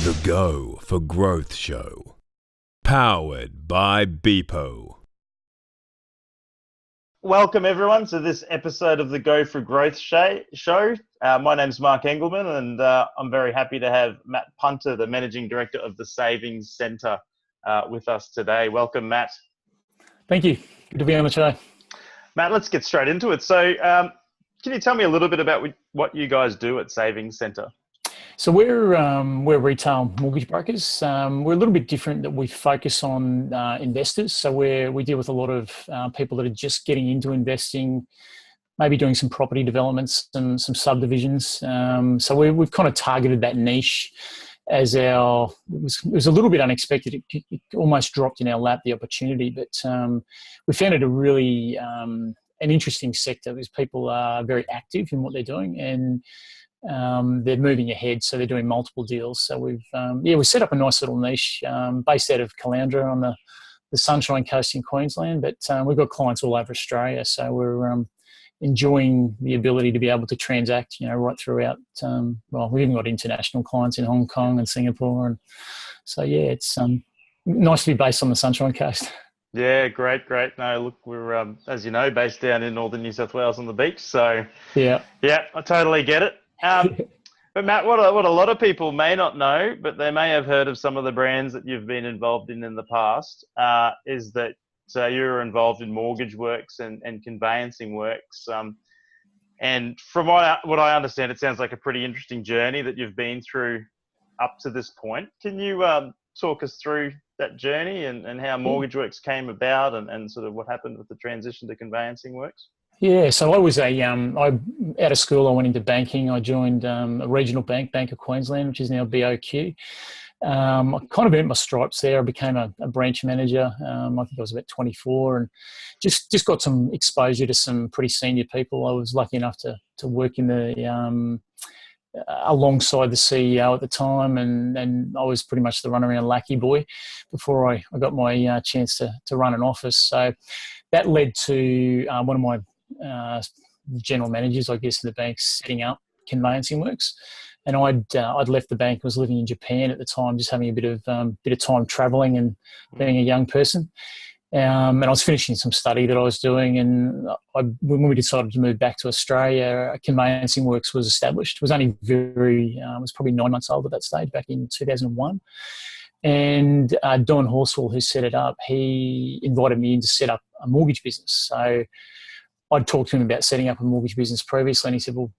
The Go for Growth Show. Powered by Beepo. Welcome everyone to this episode of the Go for Growth show. My name's Mark Engelmann, and I'm very happy to have Matt Punter, the Managing Director of the Savings Centre, with us today. Welcome, Matt. Thank you. Good to be on the show. Matt, let's get straight into it. So can you tell me a little bit about what you guys do at Savings Centre? So we're retail mortgage brokers. We're a little bit different that we focus on investors. So we deal with a lot of people that are just getting into investing, maybe doing some property developments and some subdivisions. So we've kind of targeted that niche as it was a little bit unexpected. It almost dropped in our lap, the opportunity, but we found it a really an interesting sector because people are very active in what they're doing, and they're moving ahead, so they're doing multiple deals. So we've set up a nice little niche based out of Caloundra on the Sunshine Coast in Queensland, but we've got clients all over Australia, so we're enjoying the ability to be able to transact, right throughout. We've even got international clients in Hong Kong and Singapore, and so it's nice to be based on the Sunshine Coast. Yeah, great. No, look, we're as you know, based down in northern New South Wales on the beach, so yeah, I totally get it. But Matt, what a lot of people may not know, but they may have heard of some of the brands that you've been involved in the past, is that you're involved in mortgage works and conveyancing works. And from what I understand, it sounds like a pretty interesting journey that you've been through up to this point. Can you talk us through that journey and how mortgage works came about and sort of what happened with the transition to conveyancing works? Yeah, so I was out of school, I went into banking. I joined a regional bank, Bank of Queensland, which is now BOQ. I kind of earned my stripes there. I became a branch manager. I think I was about 24, and just got some exposure to some pretty senior people. I was lucky enough to work in the alongside the CEO at the time, and I was pretty much the runaround lackey boy before I got my chance to run an office. So that led to one of my general managers, I guess, in the bank setting up conveyancing works. And I'd left the bank. I was living in Japan at the time, just having a bit of time travelling and being a young person. And I was finishing some study that I was doing. And when we decided to move back to Australia, Conveyancing Works was established. It was only it was probably 9 months old at that stage, back in 2001. And Don Horsfall, who set it up, he invited me in to set up a mortgage business. So I'd talked to him about setting up a mortgage business previously, and he said, well,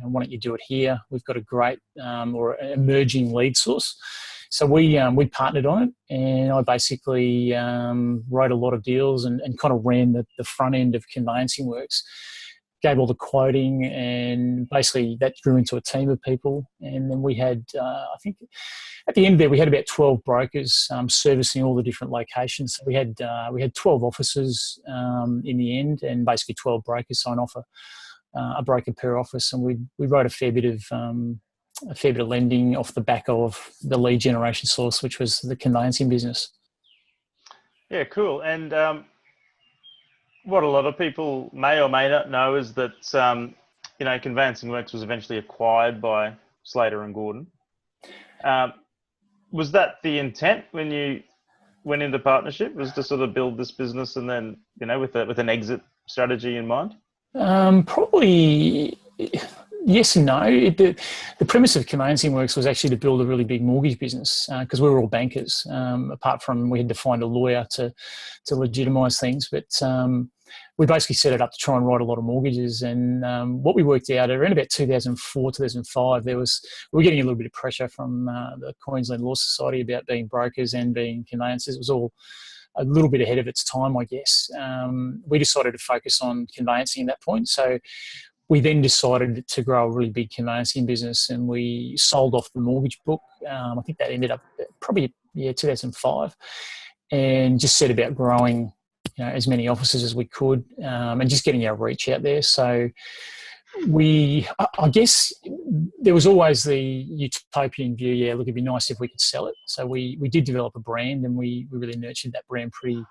why don't you do it here? We've got a great or emerging lead source. So we partnered on it, and I basically wrote a lot of deals and kind of ran the front end of Conveyancing Works, gave all the quoting, and basically that grew into a team of people. And then we had, I think at the end there, we had about 12 brokers servicing all the different locations. So we had 12 offices in the end, and basically 12 brokers sign off a broker per office. And we wrote a fair bit of lending off the back of the lead generation source, which was the conveyancing business. Yeah, cool. And what a lot of people may or may not know is that, Conveyancing Works was eventually acquired by Slater and Gordon. Was that the intent when you went into partnership, was to sort of build this business and then, with an exit strategy in mind? Probably yes and no. The premise of Conveyancing Works was actually to build a really big mortgage business because we were all bankers, apart from we had to find a lawyer to legitimise things. But we basically set it up to try and write a lot of mortgages. And what we worked out around about 2004, 2005, we were getting a little bit of pressure from the Queensland Law Society about being brokers and being conveyancers. It was all a little bit ahead of its time, I guess. We decided to focus on conveyancing at that point. So we then decided to grow a really big conveyancing business, and we sold off the mortgage book. I think that ended up probably 2005, and just set about growing as many offices as we could, and just getting our reach out there. So I guess there was always the utopian view, look, it'd be nice if we could sell it. So we did develop a brand, and we really nurtured that brand pretty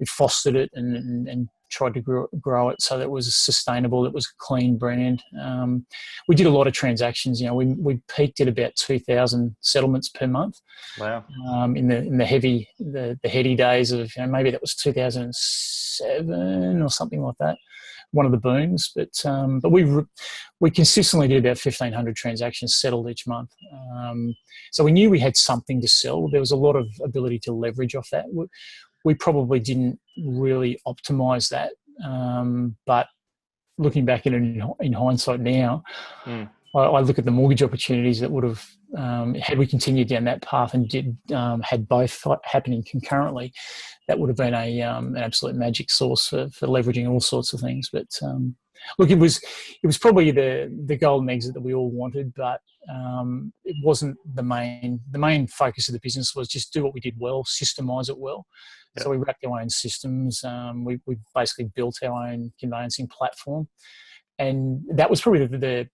fostered it and tried to grow it so that it was sustainable, it was a clean brand. We did a lot of transactions. We peaked at about 2,000 settlements per month. Wow. In the heady days of, maybe that was 2007 or something like that, one of the booms. But we consistently did about 1,500 transactions settled each month. So we knew we had something to sell. There was a lot of ability to leverage off that. We probably didn't really optimize that. But looking back at it in hindsight now, I look at the mortgage opportunities that would have, had we continued down that path and had both happening concurrently, that would have been an absolute magic source for leveraging all sorts of things. But look, it was probably the golden exit that we all wanted, but it wasn't the main. The main focus of the business was just do what we did well, systemize it well. Yep. So we wrapped our own systems. We basically built our own conveyancing platform, and that was probably the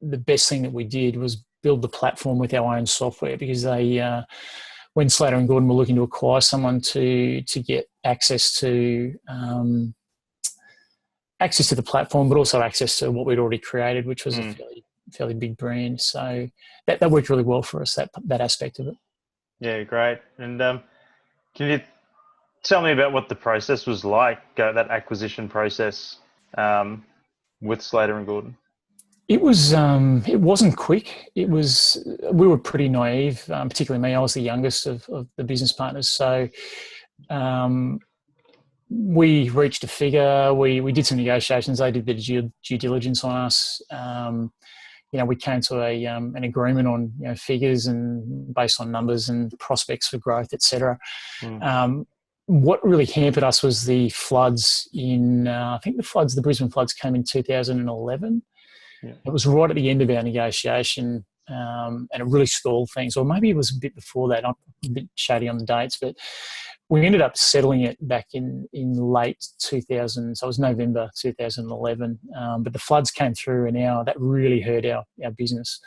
best thing that we did, was build the platform with our own software, because when Slater and Gordon were looking to acquire someone to get access to the platform, but also access to what we'd already created, which was a fairly big brand. So that worked really well for us, that aspect of it. Yeah, great. And can you tell me about what the process was like, that acquisition process with Slater and Gordon? It was. It wasn't quick. We were pretty naive, particularly me. I was the youngest of the business partners, so we reached a figure. We did some negotiations. They did the due diligence on us. We came to an agreement on figures and based on numbers and prospects for growth, etc. What really hampered us was the floods the Brisbane floods came in 2011. Yeah. It was right at the end of our negotiation, and it really stalled things. Or maybe it was a bit before that. I'm a bit shady on the dates, but we ended up settling it back in late 2000. So it was November 2011. But the floods came through, and that really hurt our business.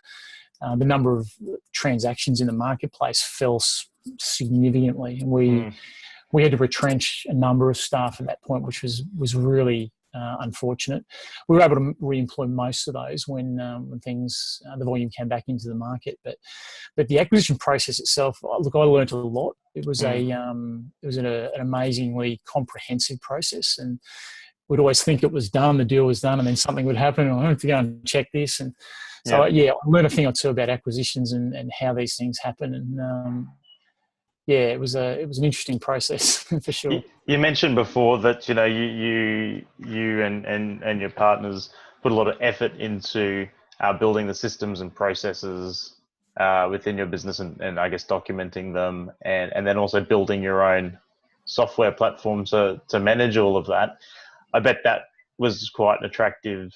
The number of transactions in the marketplace fell significantly, and we had to retrench a number of staff at that point, which was really unfortunate. We were able to re-employ most of those when things, the volume came back into the market. But the acquisition process itself, look, I learned a lot. It was an amazingly comprehensive process, and we'd always think it was done, the deal was done, and then something would happen, and I had to go and check this. And so, I learned a thing or two about acquisitions and how these things happen. And it was an interesting process for sure. You mentioned before that you and your partners put a lot of effort into building the systems and processes within your business, and I guess documenting them, and then also building your own software platform to manage all of that. I bet that was quite an attractive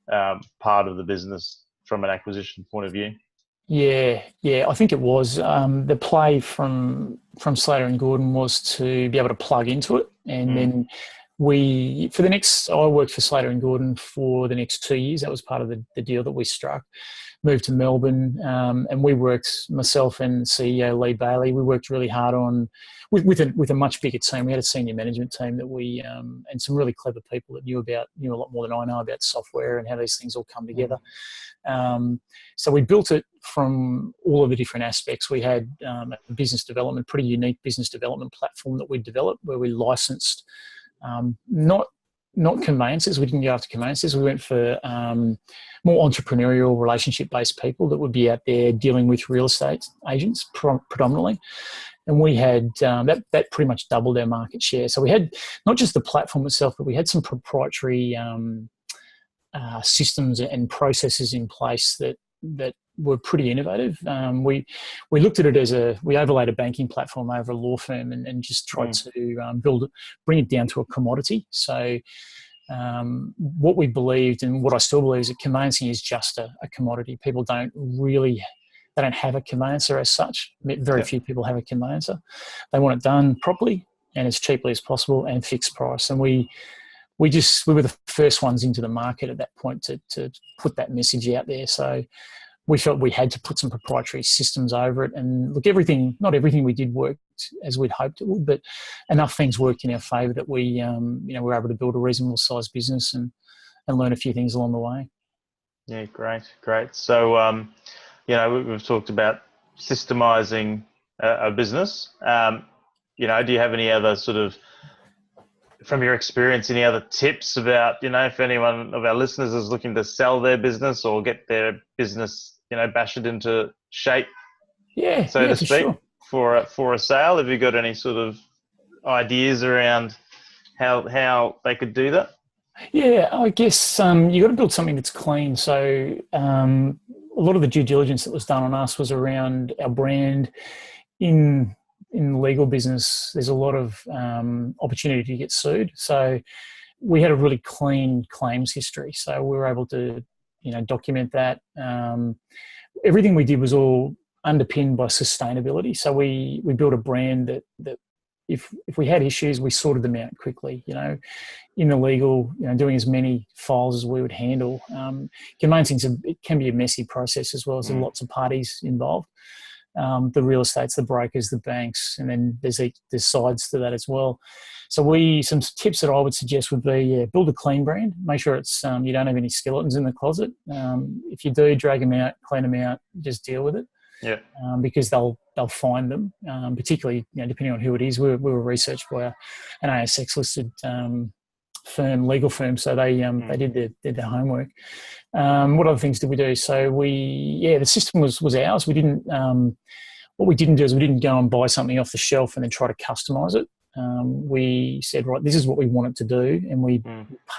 part of the business from an acquisition point of view. Yeah, I think it was. The play from Slater and Gordon was to be able to plug into it, and then I worked for Slater and Gordon for the next 2 years. That was part of the deal that we struck. Moved to Melbourne, and we worked, myself and CEO Lee Bailey, we worked really hard on with a much bigger team. We had a senior management team that and some really clever people that knew a lot more than I know about software and how these things all come together. So we built it from all of the different aspects. We had a business development, pretty unique business development platform that we developed, where we licensed not conveyancers. We didn't go after conveyancers. We went for more entrepreneurial, relationship-based people that would be out there dealing with real estate agents predominantly. And we had that pretty much doubled our market share. So we had not just the platform itself, but we had some proprietary systems and processes in place that were pretty innovative. We looked at it we overlaid a banking platform over a law firm and just tried to bring it down to a commodity. So what we believed, and what I still believe, is that conveyancing is just a commodity. People don't have a conveyancer as such. Very few people have a conveyancer. They want it done properly and as cheaply as possible and fixed price. And we were the first ones into the market at that point to put that message out there. So we felt we had to put some proprietary systems over it. And look, not everything we did worked as we'd hoped it would, but enough things worked in our favour that we were able to build a reasonable sized business and learn a few things along the way. Yeah, great. So, we've talked about systemising a business. Do you have any other sort of, from your experience, any other tips about, if anyone of our listeners is looking to sell their business or get their business, bash it into shape, so to speak, sure. for a sale? Have you got any sort of ideas around how they could do that? Yeah, I guess you got to build something that's clean. So a lot of the due diligence that was done on us was around our brand. In the legal business, there's a lot of opportunity to get sued. So we had a really clean claims history. So we were able to, document that. Everything we did was all underpinned by sustainability. So we built a brand that if we had issues, we sorted them out quickly. In the legal, doing as many files as we would handle. Conveyancing, it can be a messy process as well, as there are lots of parties involved. The real estates, the brokers, the banks, and then there's sides to that as well. So some tips that I would suggest would be build a clean brand. Make sure it's you don't have any skeletons in the closet. If you do, drag them out, clean them out, just deal with it. Yeah. Because they'll find them, particularly depending on who it is. We were researched by an ASX-listed firm, legal firm, so they did their homework. What other things did we do? So the system was ours. We didn't. What we didn't do is we didn't go and buy something off the shelf and then try to customize it. We said, right, this is what we want it to do, and we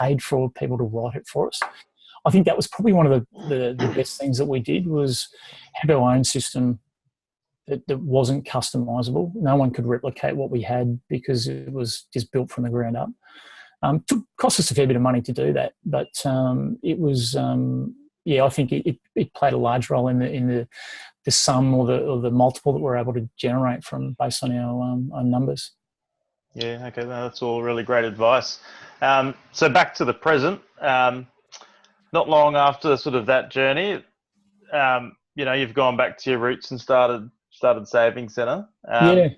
paid for people to write it for us. I think that was probably one of the best things that we did, was have our own system that wasn't customizable. No one could replicate what we had because it was just built from the ground up. Cost us a fair bit of money to do that, but it was I think it played a large role in the sum or the multiple that we're able to generate based on our numbers. Yeah, okay, that's all really great advice. So back to the present. Not long after sort of that journey, you've gone back to your roots and started Saving Centre. And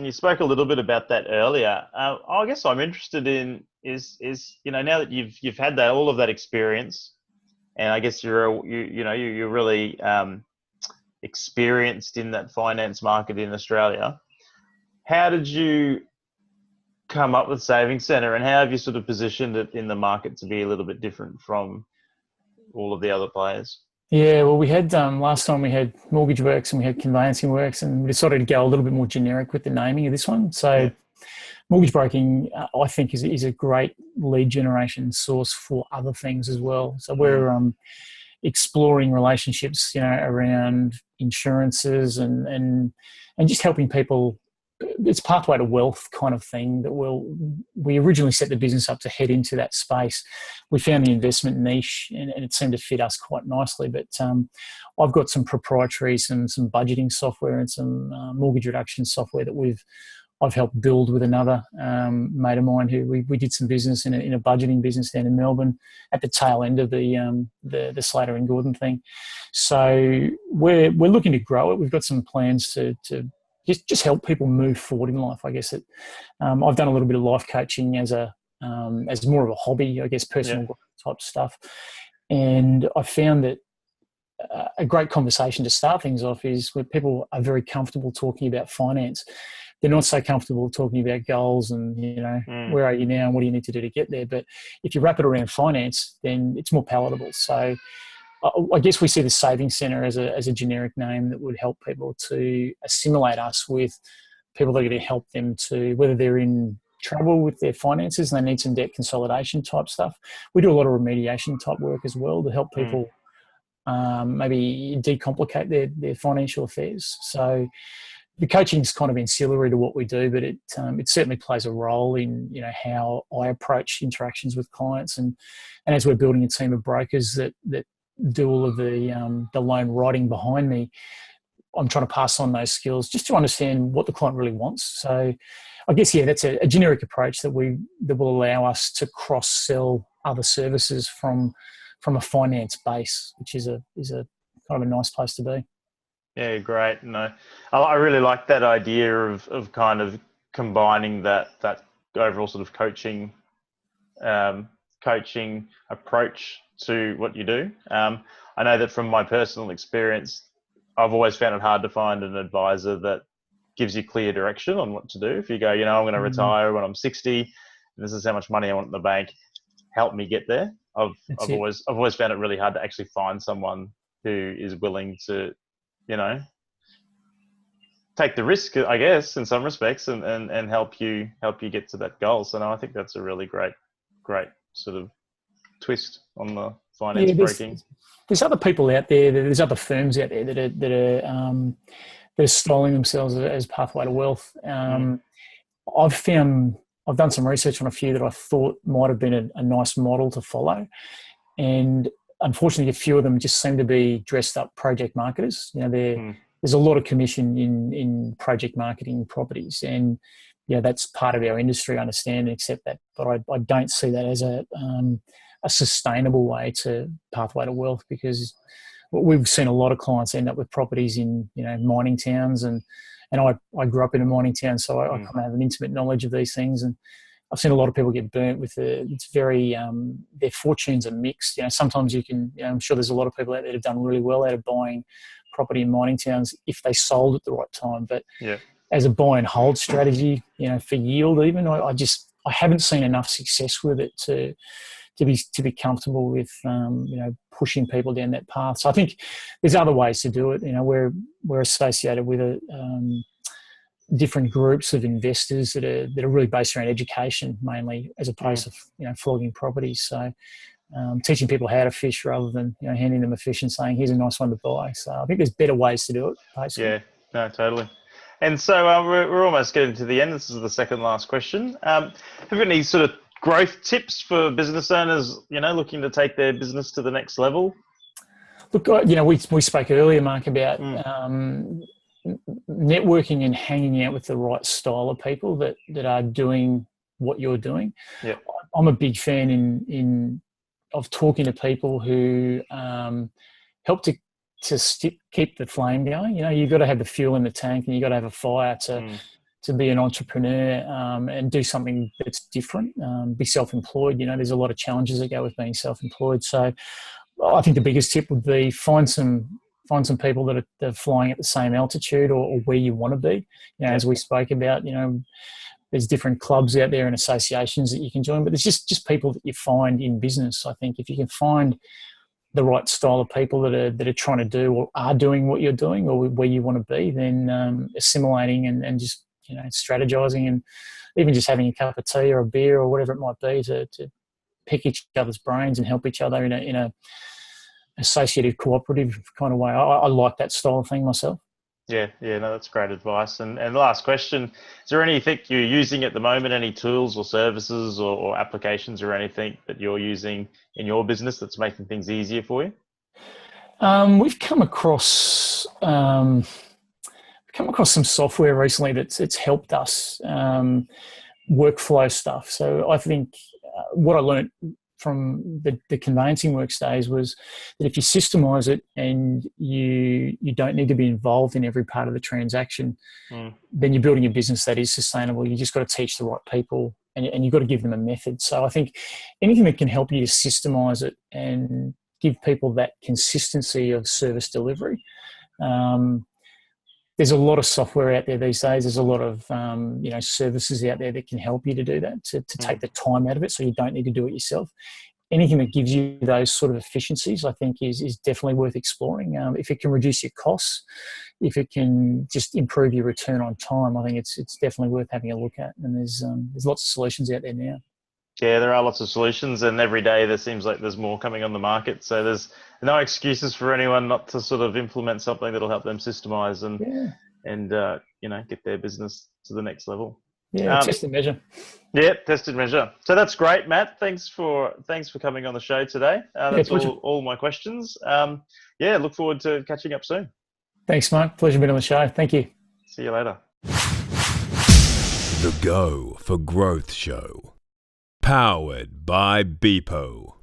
you spoke a little bit about that earlier. I guess I'm interested in is now that you've had all of that experience, and I guess you're really experienced in that finance market in Australia. How did you come up with Saving Centre, and how have you sort of positioned it in the market to be a little bit different from all of the other players? Yeah, well, we had last time we had Mortgage Works and we had Conveyancing Works, and we decided to go a little bit more generic with the naming of this one. So mortgage broking, I think, is a great lead generation source for other things as well. So we're exploring relationships, around insurances and just helping people. It's pathway to wealth kind of thing that we originally set the business up to head into that space. We found the investment niche and it seemed to fit us quite nicely. But I've got some proprietary, some budgeting software and some mortgage reduction software that I've helped build with another mate of mine who we did some business in a budgeting business down in Melbourne at the tail end of the Slater and Gordon thing. So we're looking to grow it. We've got some plans to just help people move forward in life. I guess I've done a little bit of life coaching as more of a hobby, I guess, personal type stuff. And I found that a great conversation to start things off is where people are very comfortable talking about finance. They're not so comfortable talking about goals and, where are you now and what do you need to do to get there? But if you wrap it around finance, then it's more palatable. So I guess we see the Saving Centre as a generic name that would help people to assimilate us with people that are going to help them to, whether they're in trouble with their finances and they need some debt consolidation type stuff. We do a lot of remediation type work as well to help people maybe decomplicate their financial affairs. So the coaching is kind of ancillary to what we do, but it certainly plays a role in how I approach interactions with clients, and as we're building a team of brokers that do all of the loan writing behind me, I'm trying to pass on those skills just to understand what the client really wants. So I guess that's a generic approach that will allow us to cross sell other services from a finance base, which is a kind of a nice place to be. Yeah, great. No, I really like that idea of kind of combining that overall sort of coaching approach to what you do. I know that from my personal experience, I've always found it hard to find an advisor that gives you clear direction on what to do. If you go, I'm going to retire when I'm 60, and this is how much money I want in the bank, help me get there. I've always found it really hard to actually find someone who is willing to, take the risk, I guess, in some respects, and help you get to that goal. So no, I think that's a really great sort of twist on the finance breaking. There's other people out there. There's other firms out there that are styling themselves as pathway to wealth. I've done some research on a few that I thought might have been a nice model to follow, and unfortunately, a few of them just seem to be dressed up project marketers. There's a lot of commission in project marketing properties, and that's part of our industry. I understand and accept that, but I don't see that as a sustainable way to pathway to wealth, because we've seen a lot of clients end up with properties in mining towns, and I grew up in a mining town, so I kind of have an intimate knowledge of these things, and I've seen a lot of people get burnt with it's very their fortunes are mixed. Sometimes you can. I'm sure there's a lot of people out there that have done really well out of buying property in mining towns if they sold at the right time. But as a buy and hold strategy, for yield, even I haven't seen enough success with it to be comfortable with pushing people down that path. So I think there's other ways to do it. We're associated with different groups of investors that are really based around education mainly, as opposed to flogging properties. So teaching people how to fish rather than handing them a fish and saying, here's a nice one to buy. So I think there's better ways to do it, basically. Yeah, no, totally. And so we're almost getting to the end. This is the second last question. Have you got any sort of growth tips for business owners, looking to take their business to the next level? Look, we spoke earlier, Mark, about networking and hanging out with the right style of people that are doing what you're doing. Yeah. I'm a big fan of talking to people who help to keep the flame going. You've got to have the fuel in the tank, and you've got to have a fire to be an entrepreneur and do something that's different. Be self-employed. There's a lot of challenges that go with being self-employed. So I think the biggest tip would be find some people that are flying at the same altitude or where you want to be. As we spoke about, there's different clubs out there and associations that you can join, but there's just people that you find in business. I think if you can find the right style of people that are trying to do or are doing what you're doing or where you want to be, then assimilating and just strategizing, and even just having a cup of tea or a beer or whatever it might be to pick each other's brains and help each other in a associative, cooperative kind of way. I like that style of thing myself. Yeah, no, that's great advice. And last question, is there anything you're using at the moment, any tools or services or applications or anything that you're using in your business that's making things easier for you? We've come across some software recently that's helped us, workflow stuff. So I think what I learned from the conveyancing work days was that if you systemize it and you don't need to be involved in every part of the transaction, then you're building a business that is sustainable. You just got to teach the right people and you've got to give them a method. So I think anything that can help you to systemize it and give people that consistency of service delivery. There's a lot of software out there these days. There's a lot of services out there that can help you to do that, to take the time out of it so you don't need to do it yourself. Anything that gives you those sort of efficiencies, I think, is definitely worth exploring. If it can reduce your costs, if it can just improve your return on time, I think it's definitely worth having a look at. And there's lots of solutions out there now. Yeah, there are lots of solutions, and every day there seems like there's more coming on the market. So there's no excuses for anyone not to sort of implement something that'll help them systemize and get their business to the next level. Yeah, test and measure. Yeah, test and measure. So that's great, Matt. Thanks for coming on the show today. That's all my questions. Look forward to catching up soon. Thanks, Mark. Pleasure being on the show. Thank you. See you later. The Go for Growth Show. Powered by Beepo.